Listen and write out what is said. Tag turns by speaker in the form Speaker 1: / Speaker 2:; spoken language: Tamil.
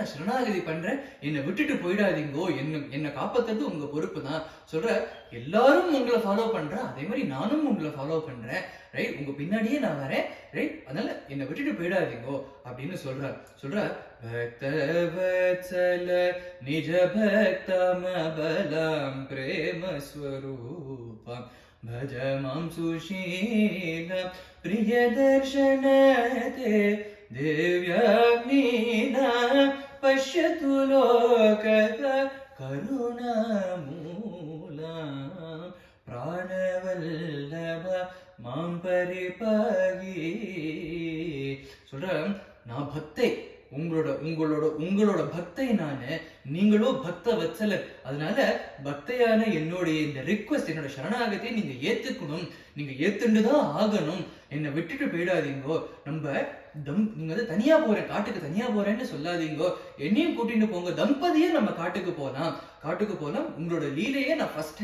Speaker 1: நான் சரணாகதி பண்றேன், என்னை விட்டுட்டு போயிடாதீங்கோ, என்ன காப்பாத்துறது உங்க பொறுப்பு தான். சொல்ற எல்லாரும் உங்களை ஃபாலோ பண்றேன், அதே மாதிரி நானும் உங்களை ஃபாலோ பண்றேன், ரைட்? உங்க பின்னாடியே நான் வரேன், ரைட்? அதனால என்னை விட்டுட்டு போயிடாதீங்கோ அப்படின்னு சொல்றார். பக்த வத்சல நிஜ பக்தமபலம் பிரேம ஸ்வரூபம் भज मां सुशीलं प्रियदर्शनते दिव्याग्निना पश्यतु लोकः करुणामूलं प्राणवल्लभ मां परिपाहि சொல்றேன். நான் பக்தை, உங்களோட உங்களோட உங்களோட பக்தை நானு, நீங்களோ பக்த வத்சலர். அதனால பக்தையான என்னுடைய இந்த ரிக்வெஸ்ட், என்னோட சரணாகத்தை நீங்க ஏத்துக்கணும், நீங்க ஏத்துண்டுதான் ஆகணும், என்னை விட்டுட்டு போயிடாதீங்கோ. நீங்க வந்து தனியா போறேன், காட்டுக்கு தனியா போறேன்னு சொல்லாதீங்கோ, என்னையும் கூட்டிட்டு போங்க, தம்பதியே நம்ம காட்டுக்கு போலாம், உங்களோட லீலையே நான் ஃபர்ஸ்ட்